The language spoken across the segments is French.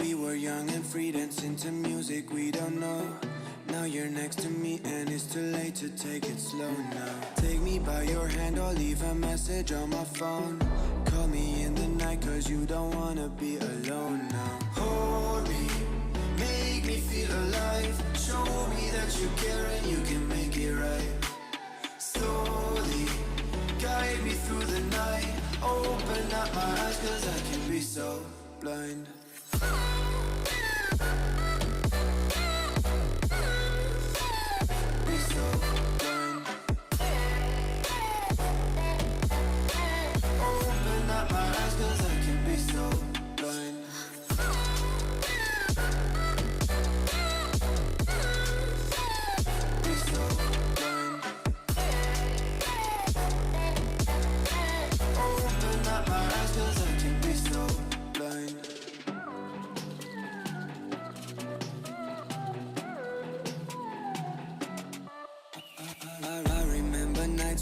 We were young and free, dancing to music we don't know. Now you're next to me and it's too late to take it slow now. Take me by your hand or leave a message on my phone. Call me in the night cause you don't wanna be alone now. Hold me, make me feel alive. Show me that you care and you can make it right. Slowly, guide me through the night. Open up my eyes cause I can be so blind.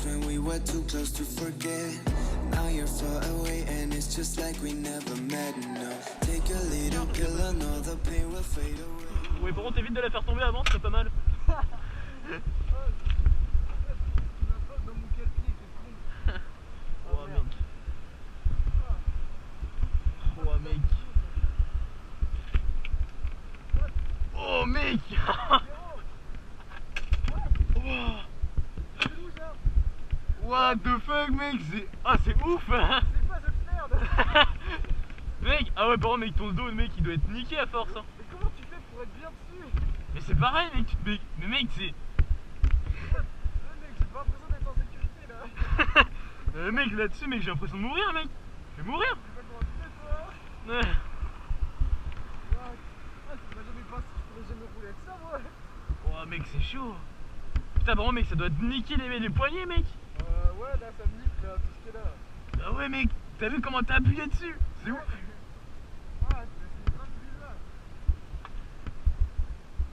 When we were too close to forget. Now you're far away and it's just like we never met. No, take a little pill and all the pain will fade away. Ouais, par contre évite de la faire tomber avant, c'est pas mal. Oh mec. Oh mec. Oh mec. What the fuck mec, c'est... Ah c'est ouf. C'est quoi cette merde. Mec, ah ouais par contre mec ton dos mec il doit être niqué à force hein. Mais comment tu fais pour être bien dessus? Mais c'est pareil mec, mais mec c'est... Mec j'ai pas l'impression d'être en sécurité là. Mec là-dessus mec j'ai l'impression de mourir mec. Je vais mourir. Tu vas Ouais. Ah tu m'as jamais passé, je pourrais jamais rouler avec ça moi. Oh mec c'est chaud. Putain par contre mec ça doit te niquer les poignets mec. Ouais là ça me nique là, tout ce qui est là. Ah ouais mec, t'as vu comment t'as appuyé dessus? C'est ouf. Ah c'est grave bizarre.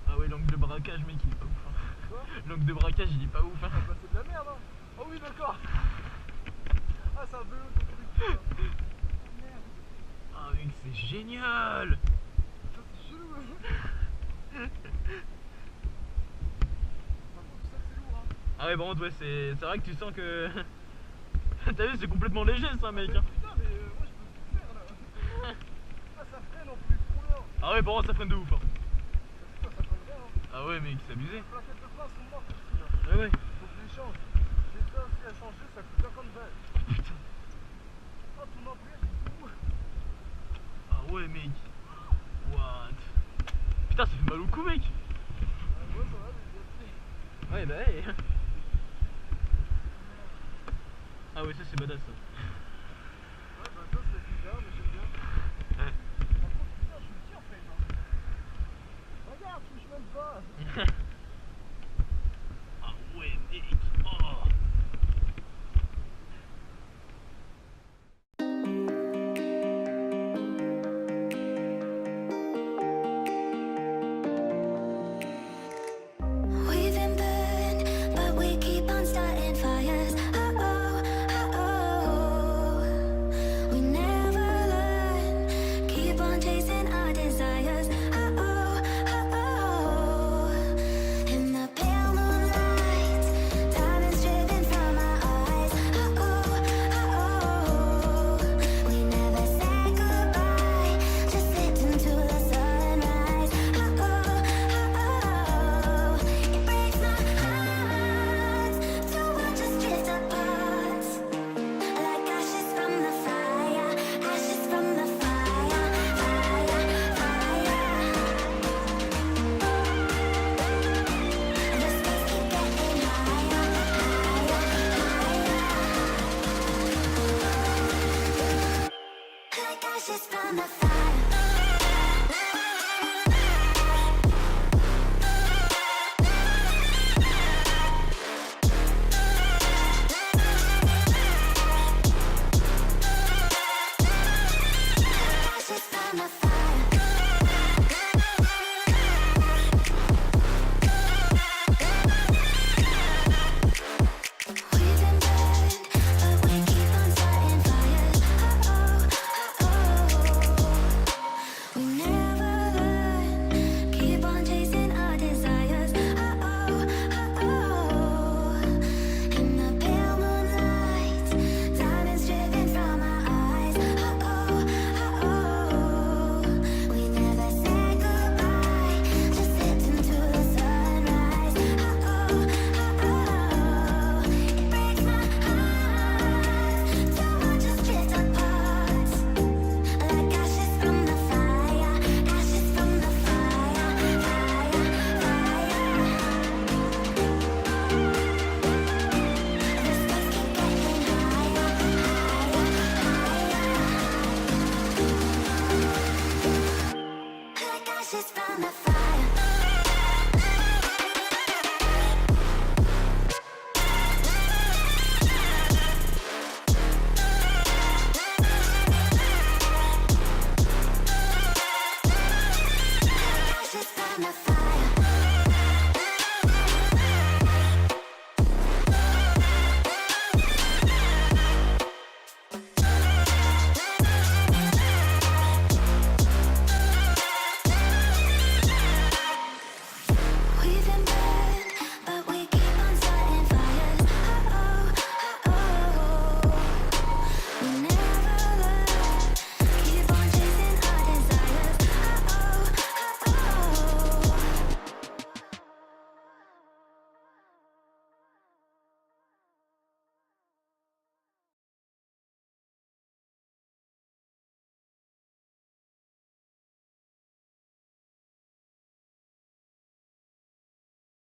Ah ouais l'angle de braquage mec il est pas ouf hein. Quoi? L'angle de braquage il est pas ouf hein. Bah c'est de la merde hein. Oh oui d'accord. Ah c'est un vélo ton truc. Oh merde. Ah mec c'est génial. Ça c'est chelou. Ah ouais par contre ouais c'est vrai que tu sens que... T'as vu c'est complètement léger ça mec hein. Putain mais moi je peux plus faire là. Ah ça freine en plus trop bien. Ah ouais par contre ça freine de ouf hein. Ça freine bien hein. Ah ouais mec c'est abusé. Les plaquettes de frein sont mortes aussi là. Ah ouais. Faut que je les change. J'ai ça aussi à changer, ça coûte 50 balles. Putain. Ah ton embrayage il est fou. Ah ouais mec. What. Putain ça fait mal au cou mec. Ouais ça va mais bien fait. Ouais bah ouais. Ah ouais ça c'est badass ça. Ouais bah ça c'est bizarre mais j'aime bien. Ouais. Par contre putain je me dis en fait hein. Regarde je touche même pas. Ah ouais mec. Oh. We've been burned, but we keep on starting fires. Oh, oh, oh, oh. ashes from the